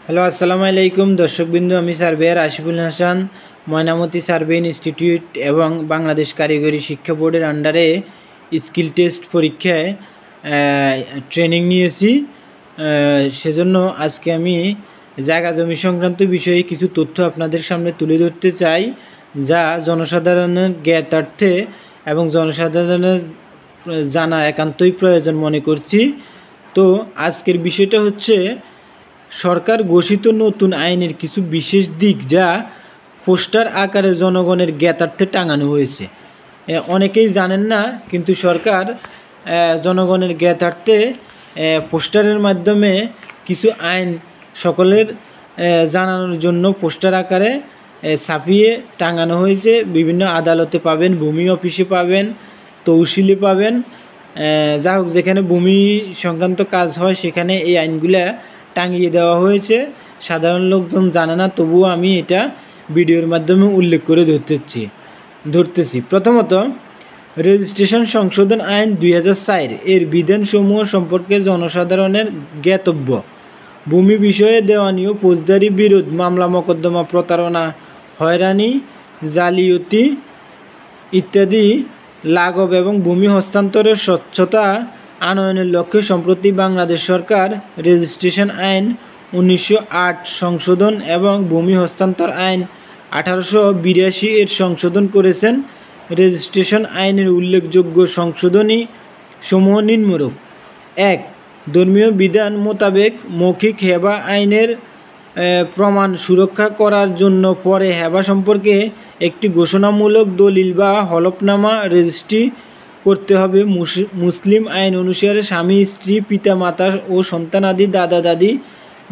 Hello, আসসালামু আলাইকুম দর্শকবৃন্দ। আমি surveyor Ashiful Hasan, Mainamati survey institute এবং বাংলাদেশ কারিগরি শিক্ষা বোর্ডের আন্ডারে স্কিল টেস্ট পরীক্ষায় ট্রেনিং নিয়েছি। সেজন্য আজকে আমি জায়গা জমি সংক্রান্ত বিষয়ে কিছু তথ্য আপনাদের সামনে তুলে ধরতে চাই, যা জনসাধারণের জ্ঞাতার্থে এবং জনসাধারণের জানা একান্তই প্রয়োজন মনে করছি। তো আজকের বিষয়টা হচ্ছে সরকার ঘোষিত নতুন আইনের কিছু বিশেষ দিক, যা পোস্টার আকারে জনগণের জ্ঞাতার্থে টাঙানো হয়েছে। অনেকেই জানেন না, কিন্তু সরকার জনগণের জ্ঞাতার্থে পোস্টারের মাধ্যমে কিছু আইন সকলের জানানোর জন্য পোস্টার আকারে ছাপিয়ে টাঙানো হয়েছে। বিভিন্ন আদালতে পাবেন, ভূমি অফিসে পাবেন, তহসিলে পাবেন, যা হোক যেখানে ভূমি সংক্রান্ত কাজ হয় সেখানে এই আইনগুলা টাঙিয়ে দেওয়া হয়েছে। সাধারণ লোকজন জানে না, তবুও আমি এটা ভিডিওর মাধ্যমে উল্লেখ করে ধরতেছি। প্রথমত, রেজিস্ট্রেশন সংশোধন আইন 2004 এর বিধানসমূহ সম্পর্কে জনসাধারণের জ্ঞাতব্য। ভূমি বিষয়ে দেওয়ানি ও ফৌজদারি বিরোধ মামলা মোকদ্দমা, প্রতারণা, হয়রানি, জালিয়াতি ইত্যাদি লাঘব এবং ভূমি হস্তান্তরের স্বচ্ছতা আনয়নের লক্ষ্যে সম্প্রতি বাংলাদেশ সরকার রেজিস্ট্রেশন আইন 1908 সংশোধন এবং ভূমি হস্তান্তর আইন 1882 এর সংশোধন করেছেন। রেজিস্ট্রেশন আইনের উল্লেখযোগ্য সংশোধনী সমূহ নিম্নরূপ: 1. ধর্মীয় বিধান মোতাবেক মৌখিক হেবা আইনের প্রমাণ সুরক্ষা করার জন্য পরে হেবা সম্পর্কে একটি ঘোষণামূলক দলিল বা হলফনামা রেজিস্ট্রি করতে হবে। মুসলিম আইন অনুসারে স্বামী স্ত্রী, পিতা মাতা ও সন্তানাদি, দাদা দাদি,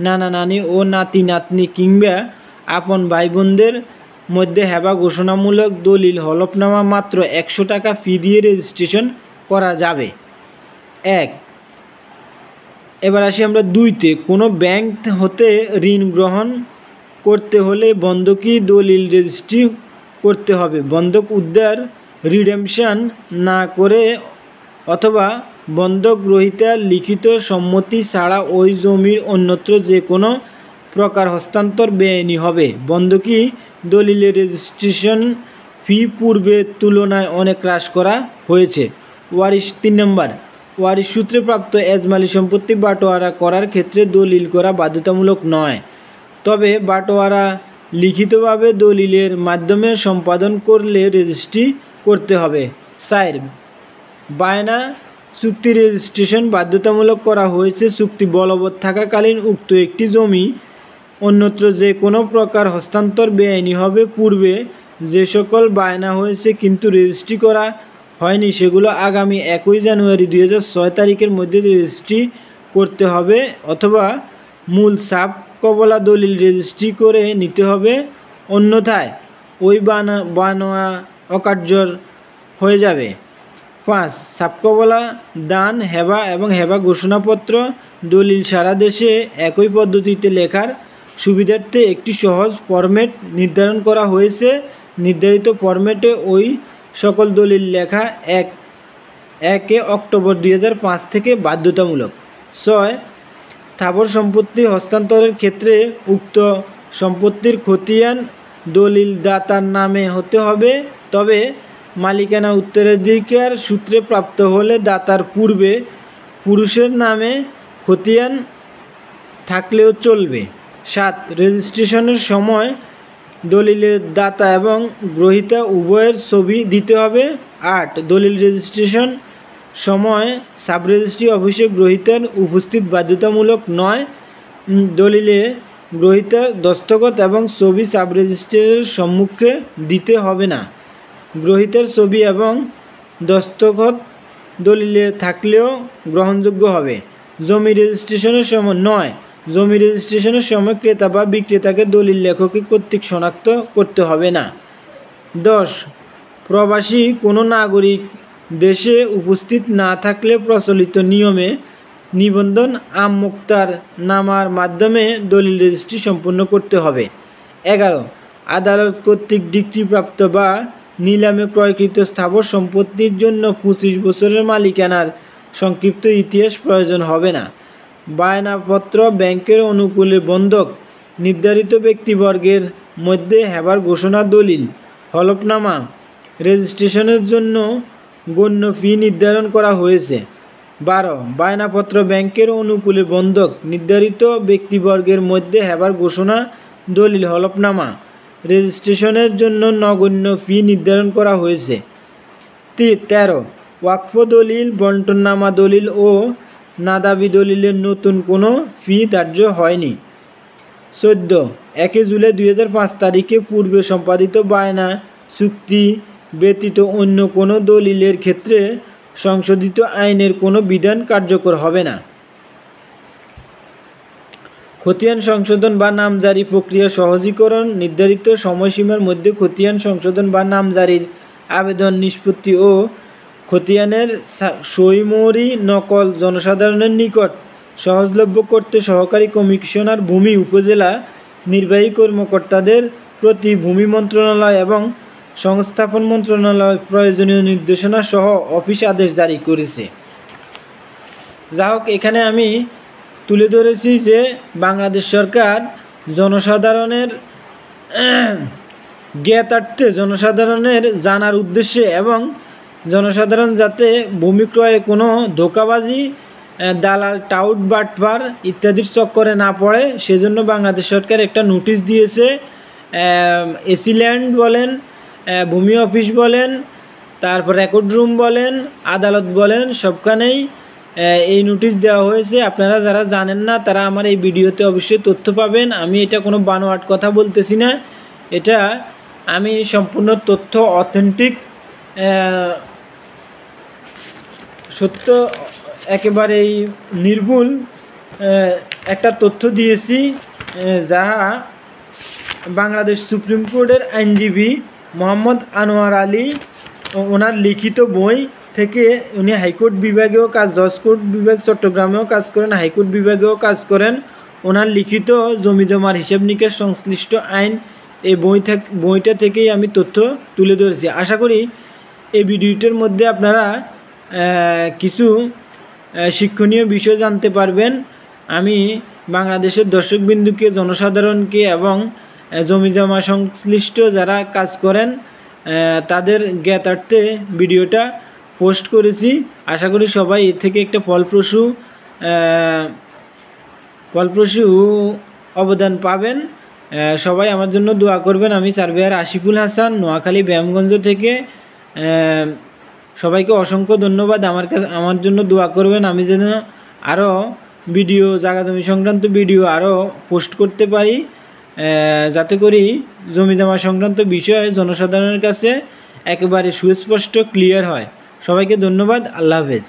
নানা নানি ও নাতি নাতনি কিংবা আপন ভাই বোনদের মধ্যে হেবা ঘোষণামূলক দলিল হলফনামা মাত্র 100 টাকা ফি দিয়ে রেজিস্ট্রেশন করা যাবে। 1. এবার আসি আমরা 2তে। কোনো ব্যাংক হতে ঋণ গ্রহণ করতে হলে বন্ধকি দলিল রেজিস্ট্রি করতে হবে। বন্ধক উদ্ধার রিডেমশন না করে অথবা বন্ধক গ্রহীতার লিখিত সম্মতি ছাড়া ওই জমির অন্যত্র যে কোনো প্রকার হস্তান্তর বেআইনি হবে। বন্ধকি দলিলের রেজিস্ট্রেশন ফি পূর্বের তুলনায় অনেক হ্রাস করা হয়েছে। ওয়ারিশ 3 নম্বর, ওয়ারিশ সূত্রে প্রাপ্ত এজমালি সম্পত্তি বাটোয়ারা করার ক্ষেত্রে দলিল করা বাধ্যতামূলক নয়, তবে বাটোয়ারা লিখিতভাবে দলিলের মাধ্যমে সম্পাদন করলে রেজিস্ট্রি করতে হবে। 4. বায়না চুক্তি রেজিস্ট্রেশন বাধ্যতামূলক করা হয়েছে। চুক্তি বলবৎ থাকাকালীন উক্ত একটি জমি অন্যত্র যে কোনো প্রকার হস্তান্তর বেআইনি হবে। পূর্বে যে সকল বায়না হয়েছে কিন্তু রেজিস্ট্রি করা হয়নি, সেগুলো আগামী 1 জানুয়ারি 2006 তারিখের মধ্যে রেজিস্ট্রি করতে হবে, অথবা মূল সাব কবলা দলিল রেজিস্ট্রি করে নিতে হবে, অন্যথায় ওই বানোয়া অকার্যর হয়ে যাবে। 5. সাবকবলা দান, হেবা এবং হেবা ঘোষণাপত্র দলিল সারা দেশে একই পদ্ধতিতে লেখার সুবিধার্থে একটি সহজ ফরম্যাট নির্ধারণ করা হয়েছে। নির্ধারিত ফরম্যাটে ওই সকল দলিল লেখা 1 অক্টোবর 2005 থেকে বাধ্যতামূলক। 6. স্থাবর সম্পত্তি হস্তান্তরের ক্ষেত্রে উক্ত সম্পত্তির খতিয়ান দলিল দাতার নামে হতে হবে, তবে মালিকানা উত্তরাধিকার সূত্রে প্রাপ্ত হলে দাতার পূর্বে পুরুষের নামে খতিয়ান থাকলেও চলবে। 7. রেজিস্ট্রেশনের সময় দলিলের দাতা এবং গ্রহীতা উভয়ের ছবি দিতে হবে। 8. দলিল রেজিস্ট্রেশন সময় সাব রেজিস্ট্রি অফিসে গ্রহীতার উপস্থিত বাধ্যতামূলক নয়। দলিলে গ্রহীতার দস্তখত এবং ছবি সাব রেজিস্ট্রারের সম্মুখে দিতে হবে না। গ্রহীতার ছবি এবং দস্তখত দলিলে থাকলেও গ্রহণযোগ্য হবে। জমি রেজিস্ট্রেশনের সময় 9. জমি রেজিস্ট্রেশনের সময় ক্রেতা বা বিক্রেতাকে দলিল লেখক কর্তৃক শনাক্ত করতে হবে না। 10. প্রবাসী কোনো নাগরিক দেশে উপস্থিত না থাকলে প্রচলিত নিয়মে নিবন্ধন আমোক্তার নামার মাধ্যমে দলিল রেজিস্ট্রি সম্পন্ন করতে হবে। 11. আদালত কর্তৃক ডিক্রিপ্রাপ্ত বা নিলামে ক্রয়কৃত স্থাবর সম্পত্তির জন্য 25 বছরের মালিকানার সংক্ষিপ্ত ইতিহাস প্রয়োজন হবে না। বায়নাপত্র ব্যাংকের অনুকূলে বন্ধক নির্ধারিত ব্যক্তিবর্গের মধ্যে হেবার ঘোষণা দলিল হলফনামা রেজিস্ট্রেশনের জন্য গণ্য ফি নির্ধারণ করা হয়েছে। 12 বায়নাপত্র ব্যাংকের অনুকূলে বন্ধক নির্ধারিত ব্যক্তিবর্গের মধ্যে হেবার ঘোষণা দলিল হলফনামা রেজিস্ট্রেশনের জন্য নগণ্য ফি নির্ধারণ করা হয়েছে। 13 ওয়াকফ দলিল বন্টননামা দলিল ও নাদাবি দলিলের নতুন কোনো ফি ধার্য হয়নি। 14 1 জুলাই 2005 তারিখে পূর্বে সম্পাদিত বায়না চুক্তি ব্যতীত অন্য কোনো দলিলের ক্ষেত্রে সংশোধিত আইনের কোনো বিধান কার্যকর হবে না। খতিয়ান সংশোধন বা নামজারি প্রক্রিয়া সহজীকরণ নির্ধারিত সময়সীমার মধ্যে খতিয়ান সংশোধন বা নামজারির আবেদন নিষ্পত্তি ও খতিয়ানের সইমোহরি নকল জনসাধারণের নিকট সহজলভ্য করতে সহকারী কমিশনার ভূমি উপজেলা নির্বাহী কর্মকর্তাদের প্রতি ভূমি মন্ত্রণালয় এবং সংস্থাপন মন্ত্রণালয় প্রয়োজনীয় নির্দেশনা সহ অফিস আদেশ জারি করেছে। যা হোক, এখানে আমি তুলে ধরেছি যে বাংলাদেশ সরকার জনসাধারণের জ্ঞাতার্থে জনসাধারণের জানার উদ্দেশ্যে এবং জনসাধারণ যাতে ভূমি ক্রয়ে কোনো ধোঁকাবাজি দালাল টাউট বাটপার ইত্যাদির চক্করে না পড়ে সেজন্য বাংলাদেশ সরকার একটা নোটিশ দিয়েছে। এসি ল্যান্ড বলেন, ভূমি অফিস বলেন, তারপর রেকর্ড রুম বলেন, আদালত বলেন, সবখানেই এই নোটিশ দেওয়া হয়েছে। আপনারা যারা জানেন না তারা আমার এই ভিডিওতে অবশ্যই তথ্য পাবেন। আমি এটা কোনো বানোয়াট কথা বলতেছি না, এটা আমি সম্পূর্ণ তথ্য অথেন্টিক সত্য একেবারেই নির্ভুল একটা তথ্য দিয়েছি, যাহা বাংলাদেশ সুপ্রিম কোর্টের আইনজীবী মোহাম্মদ আনোয়ার আলী ওনার লিখিত বই থেকে। উনি হাইকোর্ট বিভাগেও কাজ, জজ কোর্ট বিভাগ চট্টগ্রামেও কাজ করেন, হাইকোর্ট বিভাগেও কাজ করেন। ওনার লিখিত জমি জমার হিসাব নিকাশ সংশ্লিষ্ট আইন এই বইটা থেকেই আমি তথ্য তুলে ধরেছি। আশা করি এই ভিডিওটির মধ্যে আপনারা কিছু শিক্ষণীয় বিষয় জানতে পারবেন। আমি বাংলাদেশের দর্শকবিন্দুকে, জনসাধারণকে এবং জমি জমা সংশ্লিষ্ট যারা কাজ করেন তাদের জ্ঞাতার্থে ভিডিওটা পোস্ট করেছি। আশা করি সবাই এর থেকে একটা ফলপ্রসূ অবদান পাবেন। সবাই আমার জন্য দোয়া করবেন। আমি সার্ভেয়ার আশিকুল হাসান, নোয়াখালী ব্যায়ামগঞ্জ থেকে। সবাইকে অসংখ্য ধন্যবাদ। আমার জন্য দোয়া করবেন, আমি যেন আরও ভিডিও, জায়গা জমি সংক্রান্ত ভিডিও আরও পোস্ট করতে পারি, যাতে করি জমি জমা সংক্রান্ত বিষয় জনসাধারণের কাছে একেবারে সুস্পষ্ট ক্লিয়ার হয়। সবাইকে ধন্যবাদ। আল্লাহ হাফেজ।